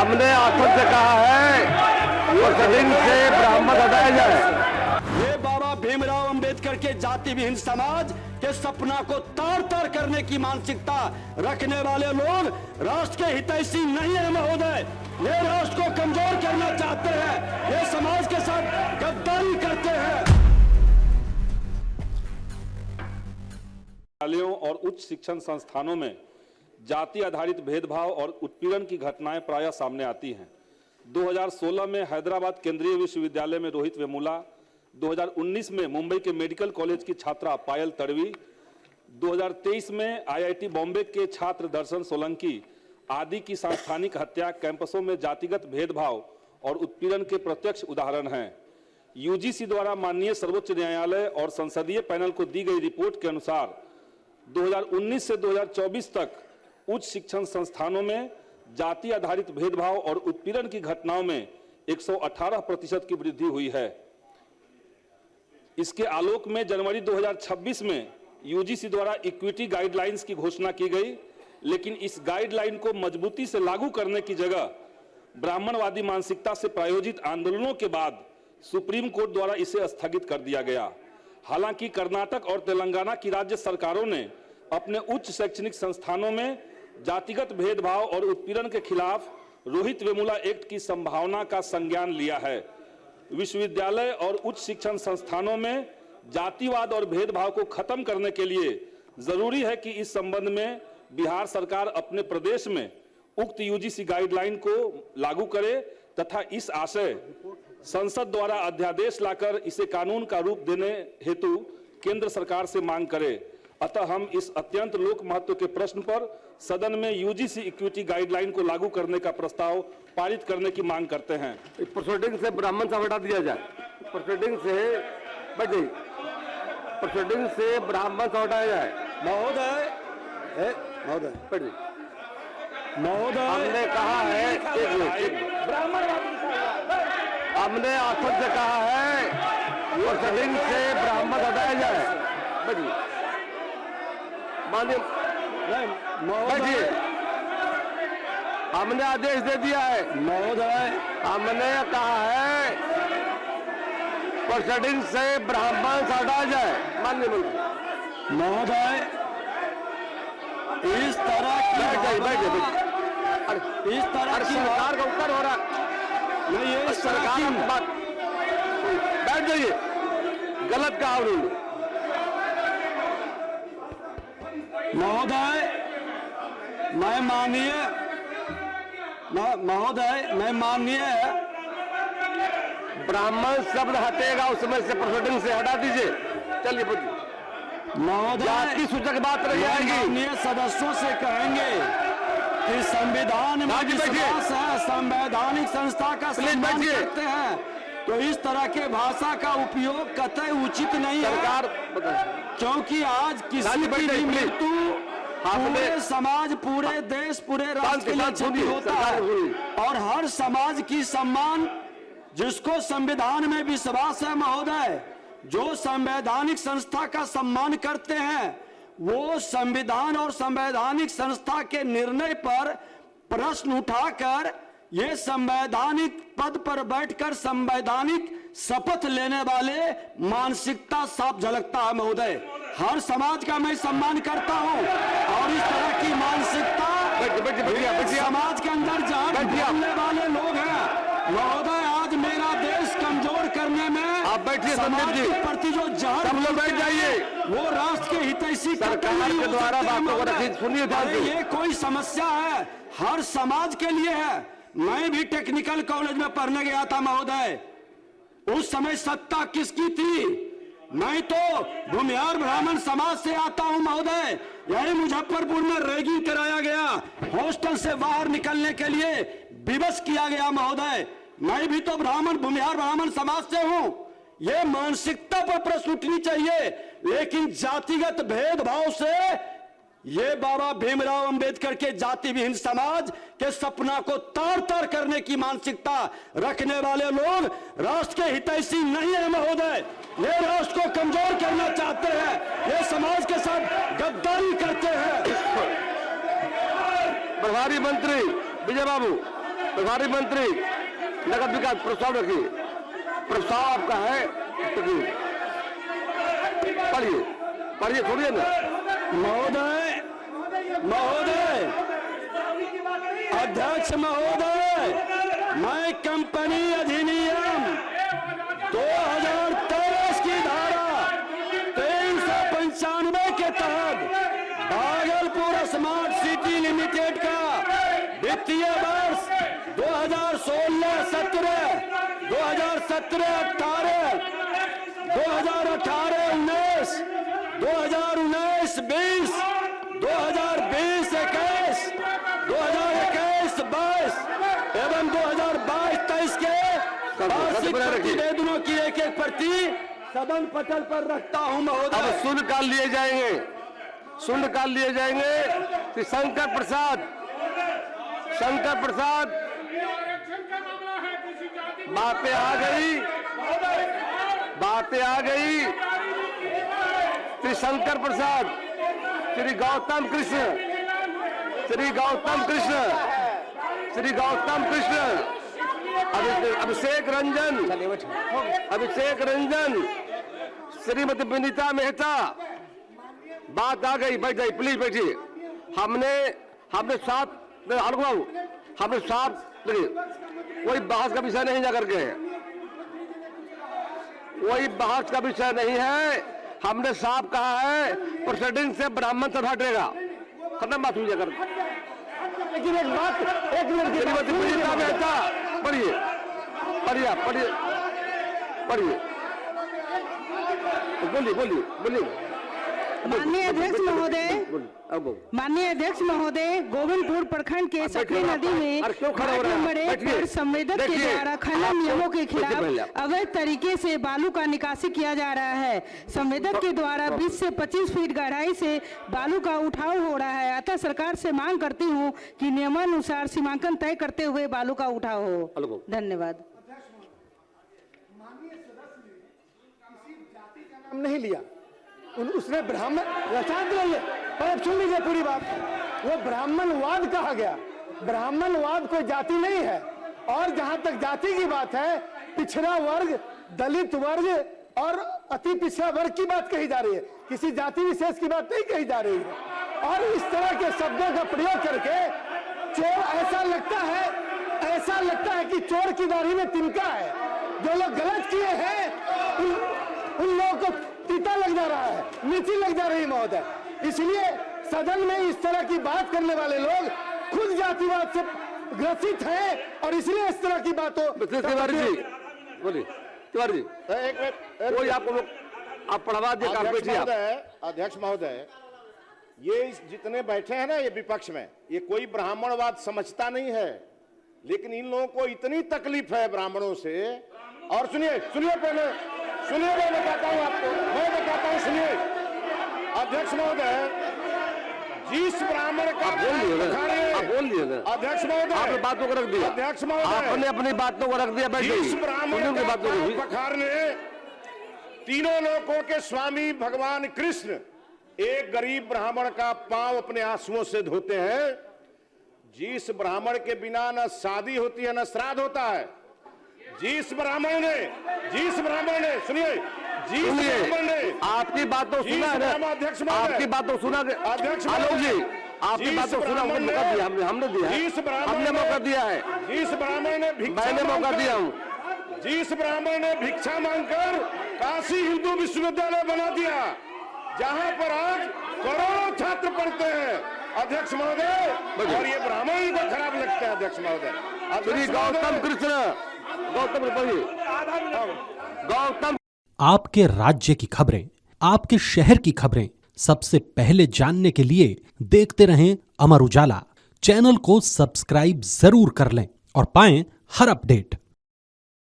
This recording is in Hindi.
हमने आखिर से कहा है प्रोसीडिंग से ब्राह्मण हटाया जाए। ये बाबा भीमराव अंबेडकर के जाति विहीन समाज के सपना को तार तार करने की मानसिकता रखने वाले लोग राष्ट्र के हितैषी नहीं है महोदय। ये राष्ट्र को कमजोर करना चाहते हैं, ये समाज के साथ गद्दारी करते हैं। विद्यालयों और उच्च शिक्षण संस्थानों में जाति आधारित भेदभाव और उत्पीड़न की घटनाएं प्रायः सामने आती हैं। 2016 में हैदराबाद केंद्रीय विश्वविद्यालय में रोहित वेमुला, 2019 में मुंबई के मेडिकल कॉलेज की छात्रा पायल तड़वी, 2023 में आईआईटी बॉम्बे के छात्र दर्शन सोलंकी आदि की सांस्थानिक हत्या कैंपसों में जातिगत भेदभाव और उत्पीड़न के प्रत्यक्ष उदाहरण हैं। यूजीसी द्वारा माननीय सर्वोच्च न्यायालय और संसदीय पैनल को दी गई रिपोर्ट के अनुसार 2019 से 2024 तक उच्च शिक्षण संस्थानों में जाति आधारित भेदभाव और उत्पीड़न की घटनाओं में 118% की वृद्धि हुई है। इसके आलोक में जनवरी 2026 में यूजीसी द्वारा इक्विटी गाइडलाइंस की घोषणा की गई, लेकिन इस गाइडलाइन को मजबूती से लागू करने की जगह ब्राह्मणवादी मानसिकता से प्रायोजित आंदोलनों के बाद सुप्रीम कोर्ट द्वारा इसे स्थगित कर दिया गया। हालांकि कर्नाटक और तेलंगाना की राज्य सरकारों ने अपने उच्च शैक्षणिक संस्थानों में जातिगत भेदभाव और उत्पीड़न के खिलाफ रोहित वेमुला एक्ट की संभावना का संज्ञान लिया है। विश्वविद्यालय और उच्च शिक्षण संस्थानों में जातिवाद और भेदभाव को खत्म करने के लिए जरूरी है कि इस संबंध में बिहार सरकार अपने प्रदेश में उक्त यूजीसी गाइडलाइन को लागू करे तथा इस आशय संसद द्वारा अध्यादेश लाकर इसे कानून का रूप देने हेतु केंद्र सरकार से मांग करे। अतः हम इस अत्यंत लोक महत्व के प्रश्न पर सदन में यूजीसी इक्विटी गाइडलाइन को लागू करने का प्रस्ताव पारित करने की मांग करते हैं। प्रोसीडिंग से ब्राह्मण से हटा दिया जाए। प्रोसीडिंग से प्रोसीडिंग से ब्राह्मण से हटाया जाए। महोदय हमने कहा है हमने आखिर से कहा है प्रोसीडिंग से ब्राह्मण हटाया जाए। बैठिए, हमने आदेश दे दिया है। महोदय हमने कहा है प्रोसीडिंग से ब्राह्मण से हटाया जाए। माननीय मंत्री महोदय, इस तरह की सरकार का उत्तर हो रहा नहीं, ये सरकार की बात। बैठ जाइए, गलत कहा उन्होंने। महोदय मैं माननीय ब्राह्मण शब्द हटेगा उसमें से प्रोसीडिंग से हटा दीजिए। चलिए महोदय, जाति सूचक बात रही आएगी। माननीय सदस्यों से कहेंगे कि संविधान में विश्वास है, संवैधानिक संस्था का सम्मान करते हैं, तो इस तरह के भाषा का उपयोग कतई उचित नहीं है। सरकार क्योंकि आज किसी की भी मृत्यु पूरे समाज, पूरे देश, पूरे राष्ट्र के लिए क्षति होता है और हर समाज की सम्मान, जिसको संविधान में विश्वास है महोदय, जो संवैधानिक संस्था का सम्मान करते हैं, वो संविधान और संवैधानिक संस्था के निर्णय पर प्रश्न उठाकर ये संवैधानिक पद पर बैठकर संवैधानिक शपथ लेने वाले मानसिकता साफ झलकता है महोदय। हर समाज का मैं सम्मान करता हूं और इस तरह की मानसिकता समाज के अंदर जहां बोलने वाले लोग हैं महोदय, आज मेरा देश कमजोर करने में आप बैठिए, समाज के प्रति जो जहर सब लोग बैठ जाइए। वो राष्ट्र के हितैषी सरकार के द्वारा बातों को रखिए, सुनिए ध्यान से। ये कोई समस्या है, हर समाज के लिए है। मैं भी टेक्निकल कॉलेज में पढ़ने गया था महोदय, उस समय सत्ता किसकी थी? मैं तो भूमिहार ब्राह्मण समाज से आता हूं महोदय। यही मुजफ्फरपुर में रैगिंग कराया गया, हॉस्टल से बाहर निकलने के लिए विवश किया गया महोदय। मैं भी तो भूमिहार ब्राह्मण समाज से हूं। ये मानसिकता पर प्रश्न उठनी चाहिए, लेकिन जातिगत भेदभाव से ये बाबा भीमराव अंबेडकर के जाति विहीन समाज के सपना को तार तार करने की मानसिकता रखने वाले लोग राष्ट्र के हितैषी नहीं है महोदय। ये राष्ट्र को कमजोर करना चाहते हैं, ये समाज के साथ गद्दारी करते हैं। प्रभारी मंत्री विजय बाबू। प्रभारी मंत्री नगर विकास प्रस्ताव रखिए। प्रस्ताव आपका है, पढ़िए पढ़िए, छोड़िए ना। महोदय महोदय अध्यक्ष महोदय, मैं कंपनी अधिनियम 2023 की धारा 2395 के तहत भागलपुर स्मार्ट सिटी लिमिटेड का वित्तीय वर्ष 2016-17, 2017-18, 2018-19, 2019-20, 2020-21, 2021-22 एवं 2022-23 के वार्षिक प्रतिवेदनों की एक एक प्रति सदन पटल पर रखता हूं अब महोदय। शून्यकाल लिए जाएंगे, शून्यकाल लिए जाएंगे। श्री शंकर प्रसाद बातें आ गई, बातें आ गई। श्री शंकर प्रसाद, श्री गौतम कृष्ण, श्री गौतम कृष्ण, श्री गौतम कृष्ण, अभिषेक रंजन, अभिषेक रंजन, श्रीमती विनीता मेहता, बात आ गई। बैठ जाइए, प्लीज बैठिए। हमने साथ हमने साथ कोई बहस का विषय नहीं जाकर के, कोई बहस का विषय नहीं है। हमने साफ कहा है प्रोसीडिंग से ब्राह्मण सभा हटेगा, खत्म बात हुई जाकर। लेकिन एक बात, एक मिनट, श्रीमती विनीता मेहता, पढ़िए पढ़िए पढ़िए पढ़िए, बोलिए बोलिए बोलिए। माननीय अध्यक्ष महोदय, गोविंदपुर प्रखंड के सकरी नदी में घाट नंबर 1 पर संवेदक के द्वारा खनन नियमों के खिलाफ अवैध तरीके से बालू का निकासी किया जा रहा है। संवेदक के द्वारा 20 से 25 फीट गहराई से बालू का उठाव हो रहा है। अतः सरकार से मांग करती हूं कि नियमानुसार सीमांकन तय करते हुए बालू का उठाव हो। धन्यवाद। नहीं लिया, उसने ब्राह्मण शांत रहिए, पर सुन लीजिए पूरी बात। वो ब्राह्मणवाद कहा गया, ब्राह्मणवाद कोई जाति नहीं है। और जहां तक जाति की बात है, पिछड़ा वर्ग, दलित वर्ग और अति पिछड़ा वर्ग की बात कही जा रही है, किसी जाति विशेष की बात नहीं कही जा रही है। और इस तरह के शब्दों का प्रयोग करके चोर, ऐसा लगता है कि चोर की दाढ़ी में तिनका है। जो लोग गलत किए हैं उन लोगों को तीता लग जा रहा है, नीची लग जा रही है महोदय। इसलिए सदन में इस तरह की बात करने वाले लोग खुद जातिवाद से ग्रसित हैं और इसलिए इस तरह की बातों। तिवारी जी बोलिए, तिवारी जी कोई आपको आप पढ़वा दिए। अध्यक्ष महोदय, ये जितने बैठे हैं ना ये विपक्ष में, ये कोई ब्राह्मणवाद समझता नहीं है, लेकिन इन लोगों को इतनी तकलीफ है ब्राह्मणों से। और सुनिए पहले सुनिए, मैं बताता हूं आपको, सुनिए। अध्यक्ष महोदय, जिस ब्राह्मण का बोल दिए ना अध्यक्ष महोदय, आपने बातों को रख दिया। अध्यक्ष महोदय, आपने अपनी बातों को रख दिया। जिस ब्राह्मण का पांव पखारने तीनों लोकों के स्वामी भगवान कृष्ण एक गरीब ब्राह्मण का पांव अपने आंसुओं से धोते हैं, जिस ब्राह्मण के बिना न शादी होती है न श्राद्ध होता है, जिस ब्राह्मण ने सुनिए, जिस ब्राह्मण ने आपकी बातों सुना है, आपकी बातों सुना, अध्यक्ष आलोक जी आपकी बातों सुना, हमने दिया है, हमने मौका दिया है, जिस ब्राह्मण ने मैंने मौका दिया हूँ, जिस ब्राह्मण ने भिक्षा मांगकर काशी हिंदू विश्वविद्यालय बना दिया, जहां पर आज करोड़ों छात्र पढ़ते हैं अध्यक्ष महोदय, और ये ब्राह्मण को खराब लगता है अध्यक्ष महोदय। श्री गौतम कृष्ण, गौतम। आपके राज्य की खबरें, आपके शहर की खबरें सबसे पहले जानने के लिए देखते रहें अमर उजाला। चैनल को सब्सक्राइब जरूर कर लें और पाएं हर अपडेट।